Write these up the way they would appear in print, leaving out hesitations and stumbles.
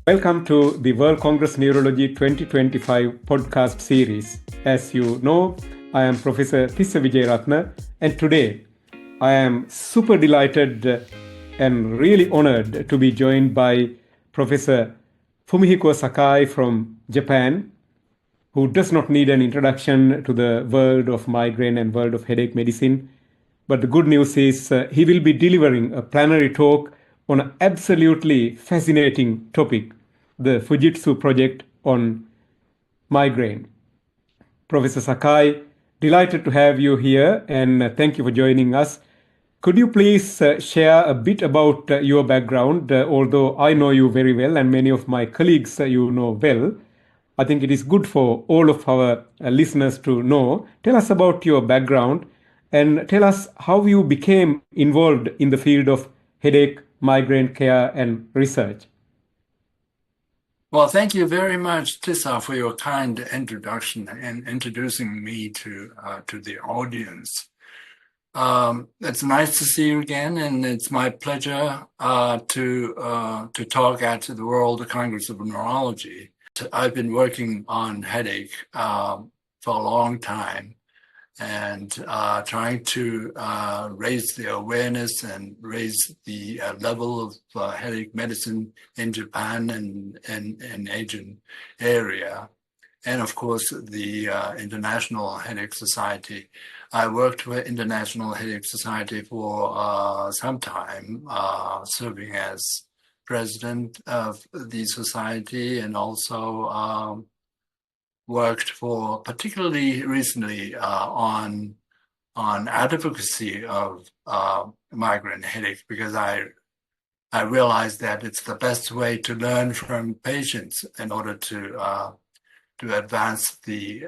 Welcome to the World Congress Neurology 2025 podcast series. As you know, I am Professor Tissa Wijeratne, and today I am super delighted and really honored to be joined by Professor Fumihiko Sakai from Japan, who does not need an introduction to the world of migraine and world of headache medicine. But the good news is he will be delivering a plenary talk on an absolutely fascinating topic, the Fujitsu Project on migraine. Professor Sakai, delighted to have you here and thank you for joining us. Could you please share a bit about your background? Although I know you very well and many of my colleagues you know well, I think it is good for all of our listeners to know. Tell us about your background and tell us how you became involved in the field of headache, migraine care and research. Well, thank you very much, Tissa, for your kind introduction and introducing me to the audience. It's nice to see you again, and it's my pleasure to talk at the World Congress of Neurology. I've been working on headache for a long time, and trying to raise the awareness and raise the level of headache medicine in Japan and in Asian area. And of course, the International Headache Society. I worked with International Headache Society for some time, serving as president of the society, and also worked for particularly recently on advocacy of migraine headache, because I realized that it's the best way to learn from patients in order to advance the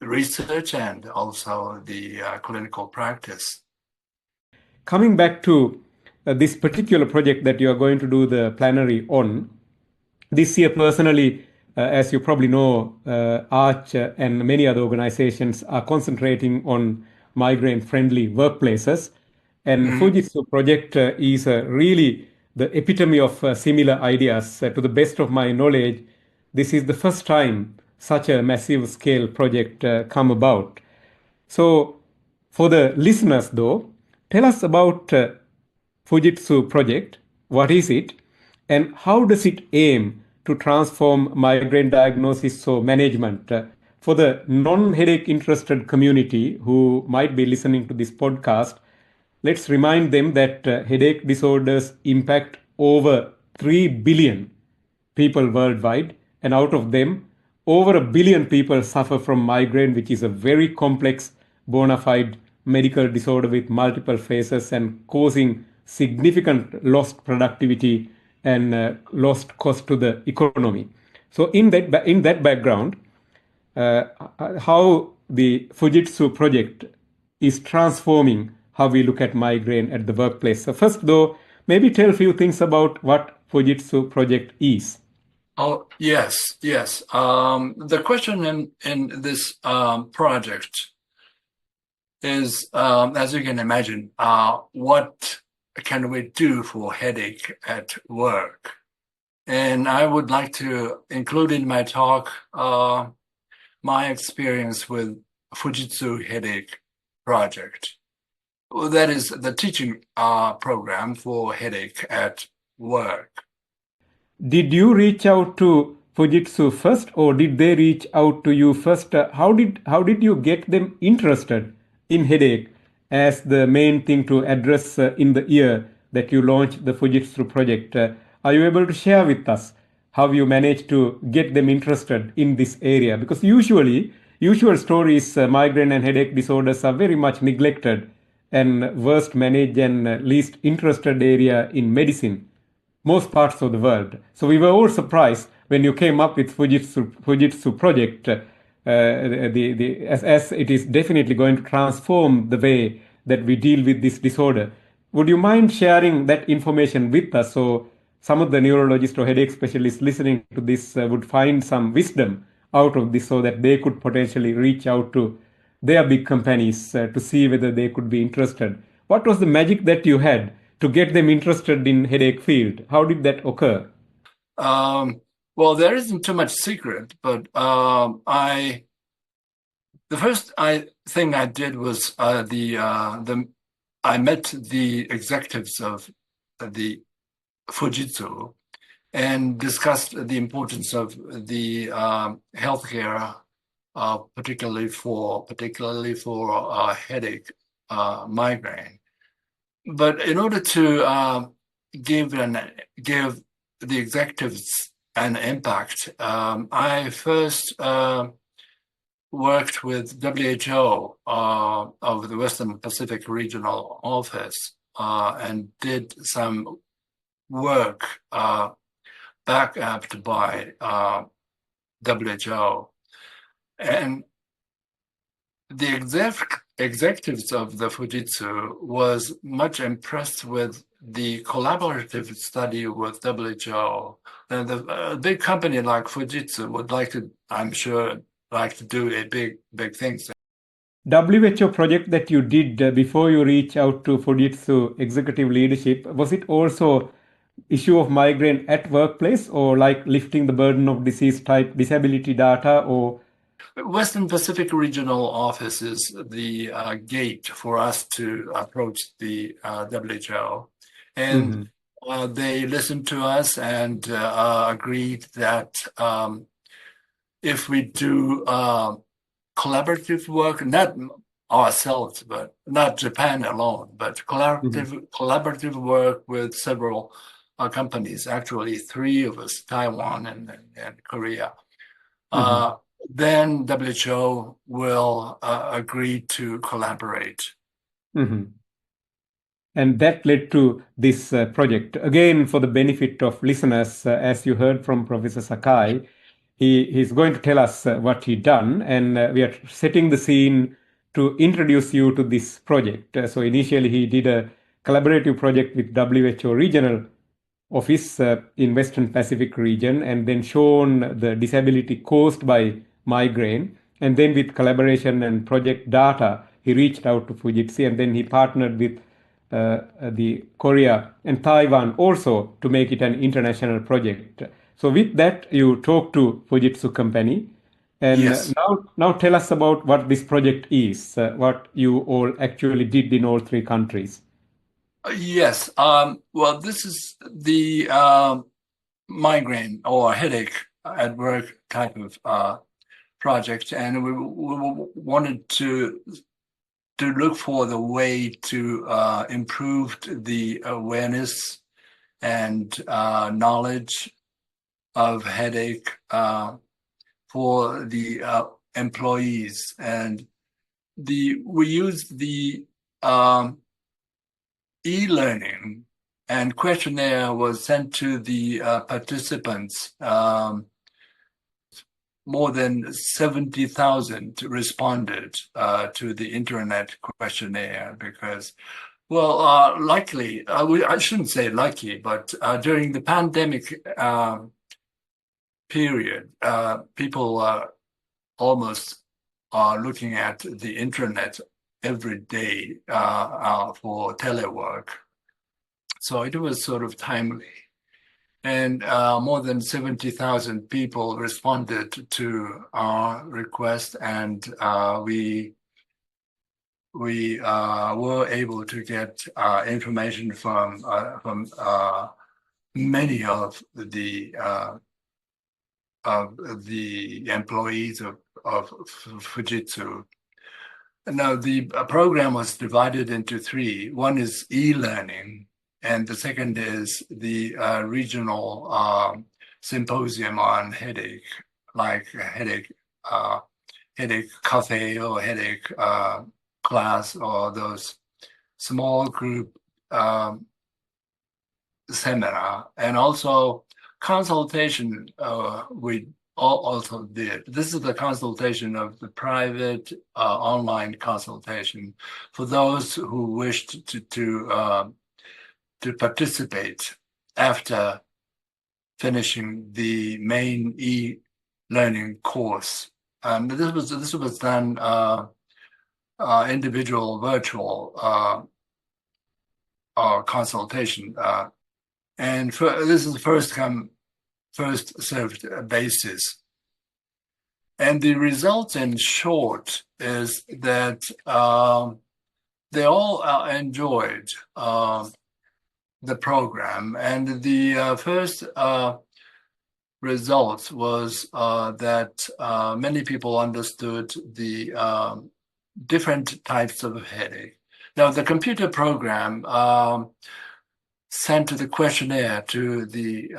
research and also the clinical practice. Coming back to this particular project that you are going to do the plenary on, this year personally, as you probably know, ARCH and many other organizations are concentrating on migraine-friendly workplaces. And Fujitsu Project is really the epitome of similar ideas. To the best of my knowledge, this is the first time such a massive scale project come about. So for the listeners though, tell us about Fujitsu Project. What is it? And how does it aim to transform migraine diagnosis or management? For the non-headache interested community who might be listening to this podcast, let's remind them that headache disorders impact over 3 billion people worldwide, and out of them, over 1 billion people suffer from migraine, which is a very complex, bona fide medical disorder with multiple phases and causing significant lost productivity and lost cost to the economy. So in that background, how the Fujitsu Project is transforming how we look at migraine at the workplace. So first though, maybe tell a few things about what Fujitsu Project is. Oh, yes. The question in this project is, as you can imagine, what can we do for headache at work? And I would like to include in my talk my experience with Fujitsu Headache Project. That is the teaching program for headache at work. Did you reach out to Fujitsu first, or did they reach out to you first? How did you get them interested in headache as the main thing to address in the year that you launched the Fujitsu Project? Are you able to share with us how you managed to get them interested in this area? Because usual stories, migraine and headache disorders are very much neglected and worst managed and least interested area in medicine, most parts of the world. So we were all surprised when you came up with Fujitsu Project, as it is definitely going to transform the way that we deal with this disorder. Would you mind sharing that information with us so some of the neurologists or headache specialists listening to this would find some wisdom out of this so that they could potentially reach out to their big companies to see whether they could be interested? What was the magic that you had to get them interested in headache field? How did that occur? Well, there isn't too much secret, but the first thing I did was I met the executives of the Fujitsu and discussed the importance of the healthcare, particularly for headache, migraine. But in order to give the executives an impact, I first worked with WHO of the Western Pacific Regional Office and did some work backed by WHO. And the executives of the Fujitsu was much impressed with the collaborative study with WHO. And a big company like Fujitsu would like to, I'm sure, like to do a big thing. WHO project that you did before you reach out to Fujitsu executive leadership, was it also issue of migraine at workplace, or like lifting the burden of disease type disability data, or Western Pacific Regional Office is the gate for us to approach the WHO. And they listened to us and agreed that if we do collaborative work, not ourselves, but not Japan alone, but collaborative work with several companies, actually 3 of us, Taiwan and Korea, then WHO will agree to collaborate. And that led to this project. Again, for the benefit of listeners, as you heard from Professor Sakai, he's going to tell us what he done, and we are setting the scene to introduce you to this project. So initially he did a collaborative project with WHO Regional Office in Western Pacific region, and then shown the disability caused by migraine. And then with collaboration and project data, he reached out to Fujitsu, and then he partnered with the Korea and Taiwan also to make it an international project. So with that, you talk to Fujitsu company. And Yes. now tell us about what this project is, what you all actually did in all 3 countries. Yes. Well, this is the migraine or headache at work type of project, and we wanted to look for the way to improve the awareness and knowledge of headache for the employees. And we used the e-learning, and questionnaire was sent to the participants. More than 70,000 responded to the internet questionnaire because, well, luckily, I shouldn't say lucky, but during the pandemic period, people almost are looking at the internet every day for telework. So it was sort of timely. And more than 70,000 people responded to our request, and we were able to get information from many of the employees of Fujitsu. Now, the program was divided into 3. One is e-learning, and the second is the regional symposium on headache, like headache cafe or headache class, or those small group seminar, and also consultation we also did. This is the consultation of the private online consultation for those who wished to participate after finishing the main e-learning course. And this was done individual virtual consultation. And this is the first come, first served basis. And the result in short is that they all enjoyed the program. And the first result was that many people understood the different types of headache. Now, the computer program sent the questionnaire to the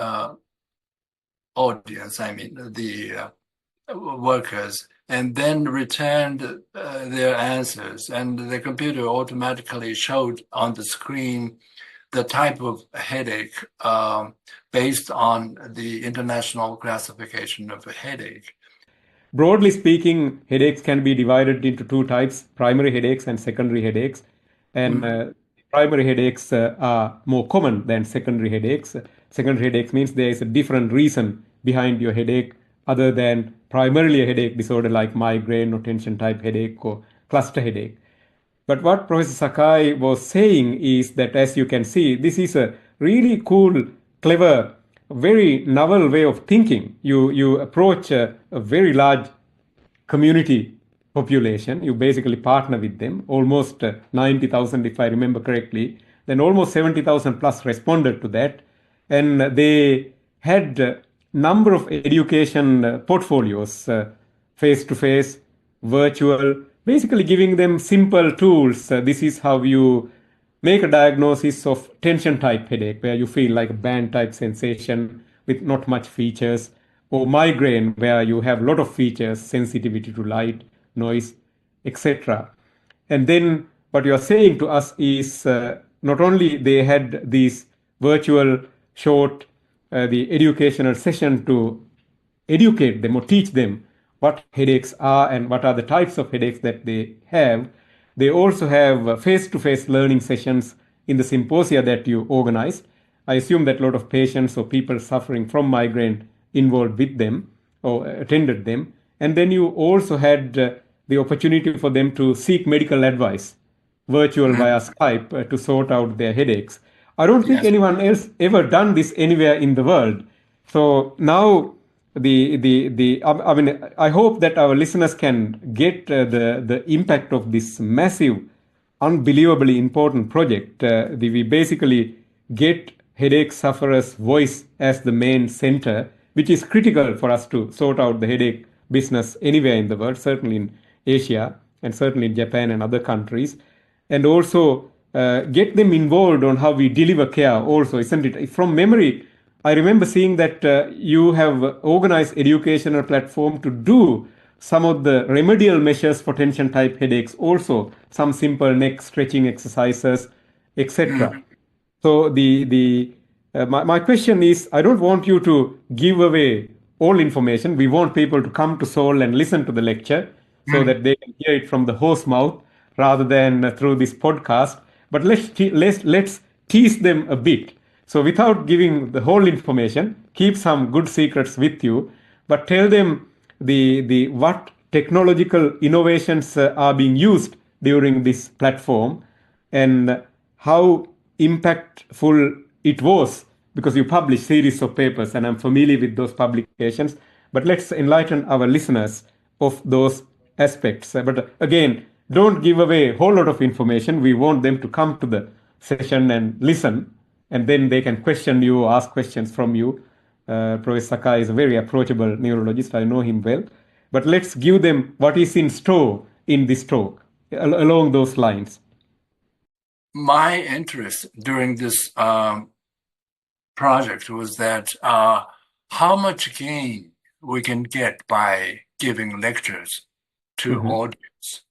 audience, the workers, and then returned their answers. And the computer automatically showed on the screen the type of headache based on the international classification of a headache. Broadly speaking, headaches can be divided into two types, primary headaches and secondary headaches. And primary headaches are more common than secondary headaches. Secondary headaches means there is a different reason behind your headache other than primarily a headache disorder like migraine or tension type headache or cluster headache. But what Professor Sakai was saying is that, as you can see, this is a really cool, clever, very novel way of thinking. You approach a very large community population. You basically partner with them, almost 90,000 if I remember correctly. Then almost 70,000 plus responded to that. And they had a number of education portfolios, face-to-face, virtual, basically giving them simple tools. This is how you make a diagnosis of tension type headache, where you feel like a band type sensation with not much features, or migraine, where you have a lot of features, sensitivity to light, noise, etc. And then what you are saying to us is not only they had these virtual short, the educational session to educate them or teach them what headaches are and what are the types of headaches that they have. They also have face-to-face learning sessions in the symposia that you organize. I assume that a lot of patients or people suffering from migraine involved with them or attended them. And then you also had the opportunity for them to seek medical advice, virtual via Skype, to sort out their headaches. I don't think anyone else ever done this anywhere in the world. So now I mean, I hope that our listeners can get the impact of this massive, unbelievably important project. We basically get headache sufferers' voice as the main center, which is critical for us to sort out the headache business anywhere in the world, certainly in Asia and certainly in Japan and other countries, and also get them involved on how we deliver care also, isn't it? From memory, I remember seeing that you have organized educational platform to do some of the remedial measures for tension type headaches, also some simple neck stretching exercises, etc. So my question is, I don't want you to give away all information. We want people to come to Seoul and listen to the lecture so that they can hear it from the horse mouth rather than through this podcast. But let's tease them a bit. So without giving the whole information, keep some good secrets with you, but tell them the what technological innovations are being used during this platform and how impactful it was, because you publish series of papers and I'm familiar with those publications. But let's enlighten our listeners of those aspects. But again, don't give away a whole lot of information. We want them to come to the session and listen, and then they can question you, ask questions from you. Professor Sakai is a very approachable neurologist. I know him well. But let's give them what is in store in this talk along those lines. My interest during this project was that how much gain we can get by giving lectures to audience,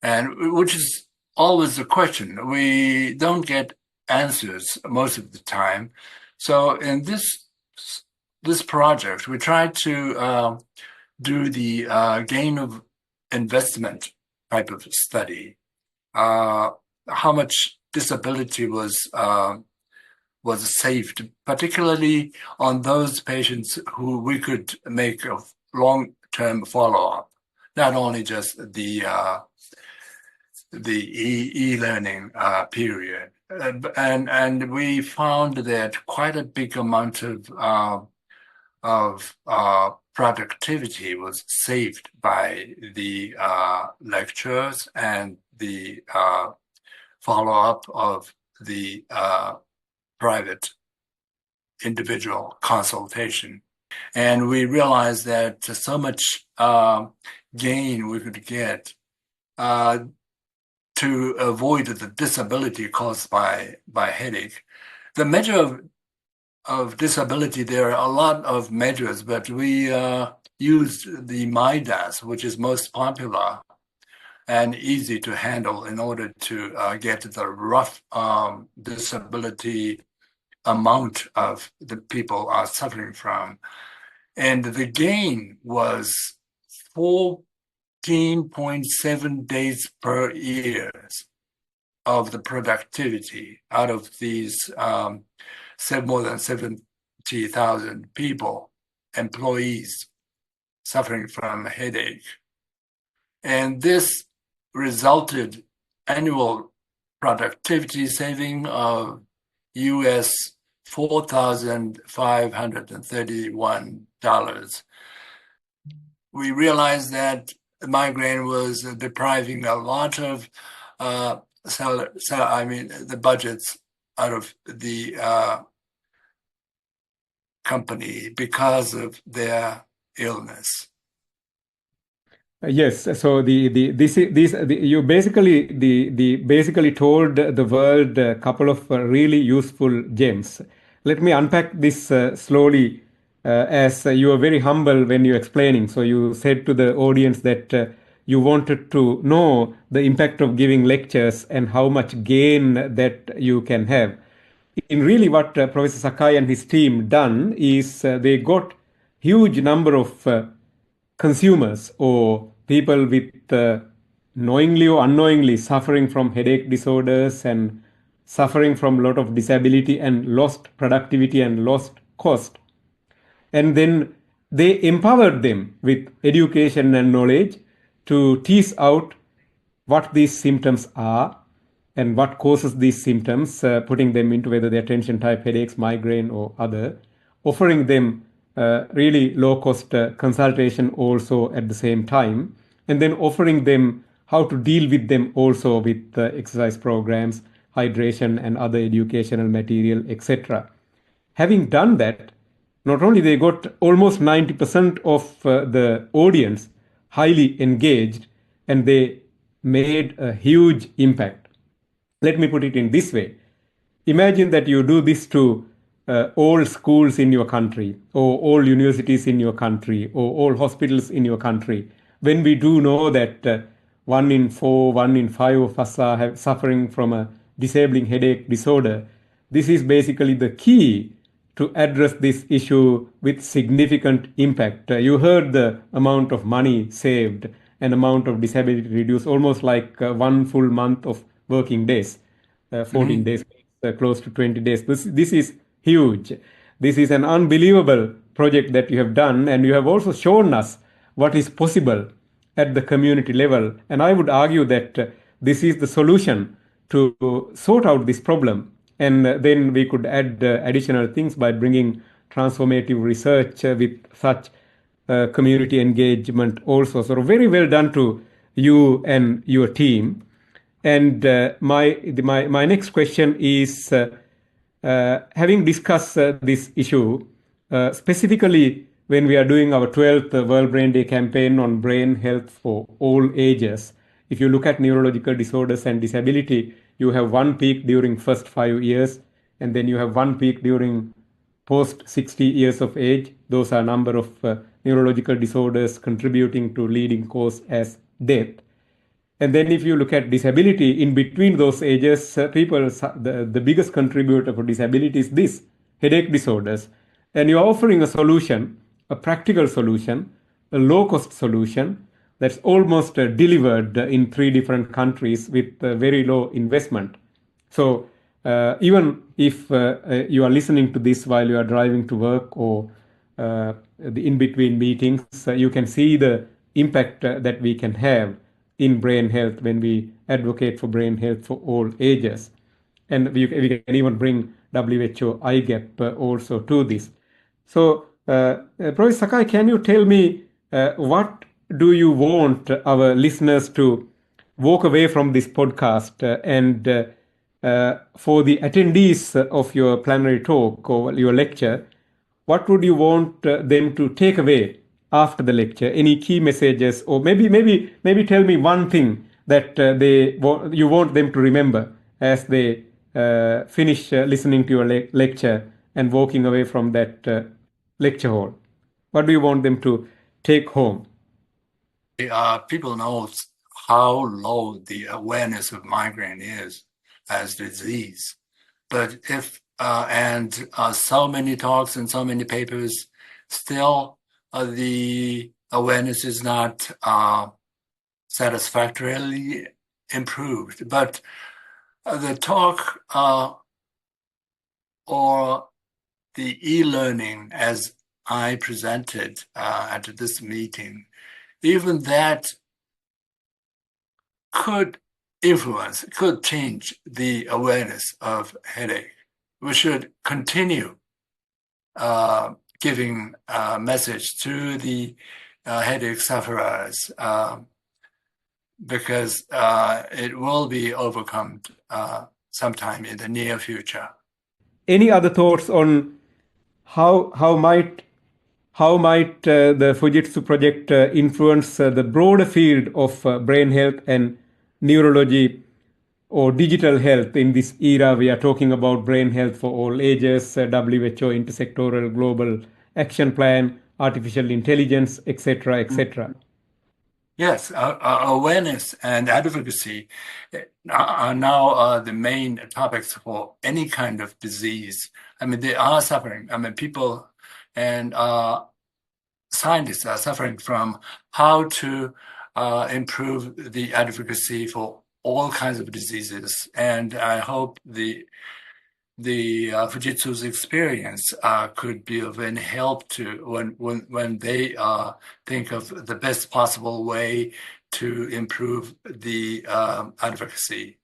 and which is always the question. We don't get answers most of the time. So in this project, we tried to do the gain of investment type of study. How much disability was saved, particularly on those patients who we could make a long-term follow-up, not only just the e-learning period. And we found that quite a big amount of of productivity was saved by the lectures and the follow-up of the private individual consultation. And we realized that so much gain we could get to avoid the disability caused by headache. The measure of disability, there are a lot of measures, but we used the MIDAS, which is most popular and easy to handle in order to get the rough disability amount of the people are suffering from. And the gain was 14.7 days per year of the productivity out of these more than 70,000 people, employees suffering from headache. And this resulted annual productivity saving of US $4,531. We realized that migraine was depriving a lot of the budgets out of the company because of their illness. Yes, so you basically told the world a couple of really useful gems. Let me unpack this slowly, as you are very humble when you're explaining. So you said to the audience that you wanted to know the impact of giving lectures and how much gain that you can have. In really, what Professor Sakai and his team done is they got huge number of consumers or people with knowingly or unknowingly suffering from headache disorders and suffering from a lot of disability and lost productivity and lost cost. And then they empowered them with education and knowledge to tease out what these symptoms are and what causes these symptoms, putting them into whether they're tension type headaches, migraine, or other, offering them really low cost consultation also at the same time, and then offering them how to deal with them also with exercise programs, hydration, and other educational material, etc. Having done that, not only they got almost 90% of the audience highly engaged, and they made a huge impact. Let me put it in this way. Imagine that you do this to all schools in your country, or all universities in your country, or all hospitals in your country. When we do know that 1 in 4, 1 in 5 of us are suffering from a disabling headache disorder, this is basically the key to address this issue with significant impact. You heard the amount of money saved and amount of disability reduced, almost like 1 full month of working days, 14 days, close to 20 days. This is huge. This is an unbelievable project that you have done, and you have also shown us what is possible at the community level. And I would argue that this is the solution to sort out this problem. And then we could add additional things by bringing transformative research with such community engagement also. So very well done to you and your team. And my next question is, having discussed this issue, specifically when we are doing our 12th World Brain Day campaign on brain health for all ages, if you look at neurological disorders and disability, you have one peak during first 5 years, and then you have one peak during post 60 years of age. Those are number of neurological disorders contributing to leading cause as death. And then if you look at disability, in between those ages, the biggest contributor for disability is this, headache disorders. And you're offering a solution, a practical solution, a low-cost solution that's almost delivered in 3 different countries with very low investment. So even if you are listening to this while you are driving to work or the in-between meetings, you can see the impact that we can have in brain health when we advocate for brain health for all ages. And we can even bring WHO IGAP also to this. So Professor Sakai, can you tell me what do you want our listeners to walk away from this podcast and for the attendees of your plenary talk or your lecture, what would you want them to take away after the lecture? Any key messages, or maybe tell me one thing that you want them to remember as they finish listening to your lecture and walking away from that lecture hall. What do you want them to take home? People know how low the awareness of migraine is as disease, but if so many talks and so many papers, still the awareness is not satisfactorily improved. But the talk or the e-learning as I presented at this meeting, even that could influence, could change the awareness of headache. We should continue giving a message to the headache sufferers because it will be overcome sometime in the near future. Any other thoughts on how might the Fujitsu Project influence the broader field of brain health and neurology or digital health in this era? We are talking about brain health for all ages, WHO intersectoral global action plan, artificial intelligence, etc., etc. Yes, awareness and advocacy are now the main topics for any kind of disease. I mean, they are suffering. I mean, people and scientists are suffering from how to improve the advocacy for all kinds of diseases. And I hope the Fujitsu's experience could be of any help to when they think of the best possible way to improve the advocacy.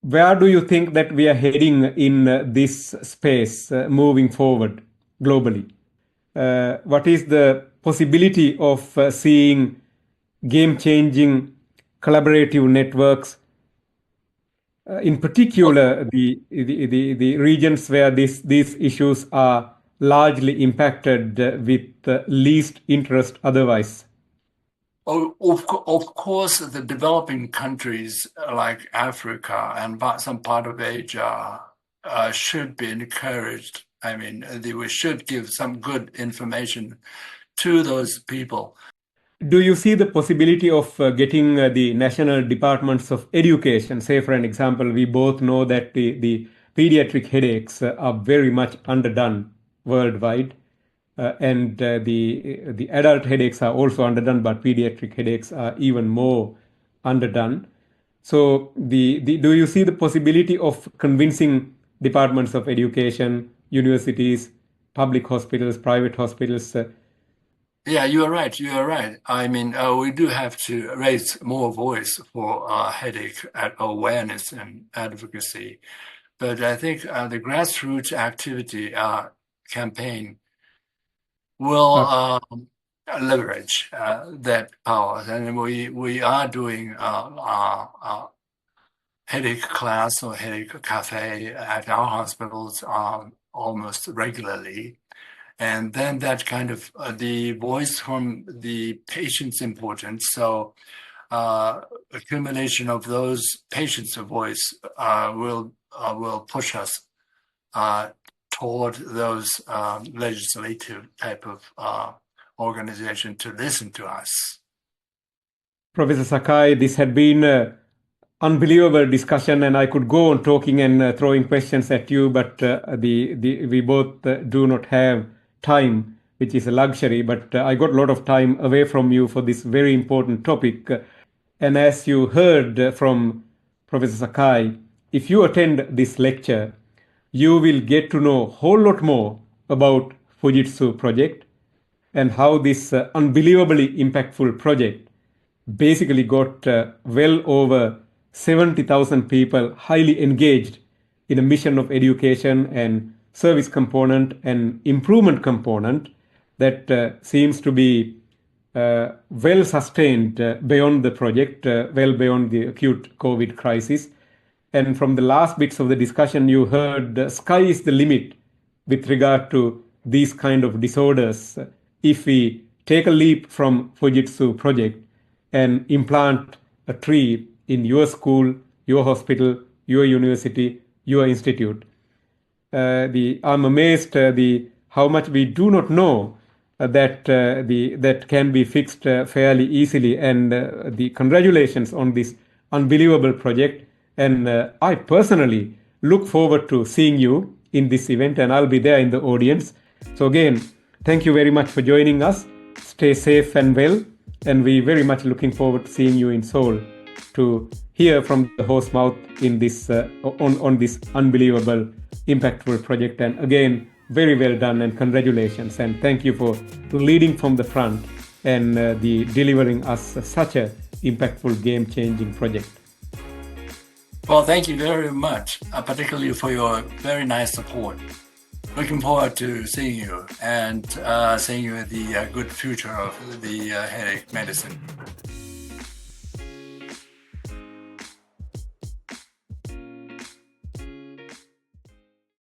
Where do you think that we are heading in this space moving forward globally? What is the possibility of seeing game-changing collaborative networks? In particular, the regions where these issues are largely impacted with least interest otherwise. Of course, the developing countries like Africa and some part of Asia should be encouraged. I mean, we should give some good information to those people. Do you see the possibility of getting the national departments of education? Say, for an example, we both know that the pediatric headaches are very much underdone worldwide, and the adult headaches are also underdone, but pediatric headaches are even more underdone. So, do you see the possibility of convincing departments of education, universities, public hospitals, private hospitals? Yeah, you are right. You are right. I mean, we do have to raise more voice for headache awareness and advocacy. But I think the grassroots activity campaign will leverage that power. And we are doing headache class or headache cafe at our hospitals almost regularly. And then that kind of the voice from the patient's important. So accumulation of those patients' voice will push us toward those legislative type of organization to listen to us. Professor Sakai, this had been an unbelievable discussion, and I could go on talking and throwing questions at you, but we both do not have time, which is a luxury, but I got a lot of time away from you for this very important topic. And as you heard from Professor Sakai, if you attend this lecture, you will get to know a whole lot more about Fujitsu Project and how this unbelievably impactful project basically got well over 70,000 people highly engaged in a mission of education and service component and improvement component that seems to be well sustained beyond the project, well beyond the acute COVID crisis. And from the last bits of the discussion, you heard sky is the limit with regard to these kind of disorders. If we take a leap from Fujitsu Project and implant a tree in your school, your hospital, your university, your institute. I'm amazed how much we do not know that can be fixed fairly easily. And the congratulations on this unbelievable project. And I personally look forward to seeing you in this event, and I'll be there in the audience. So again, thank you very much for joining us. Stay safe and well, and we very much looking forward to seeing you in Seoul to hear from the horse mouth in this on this unbelievable, impactful project. And again, very well done and congratulations, and thank you for leading from the front and delivering us such a impactful, game-changing project. Well, thank you very much, particularly for your very nice support. Looking forward to seeing you and seeing you in the good future of the headache medicine.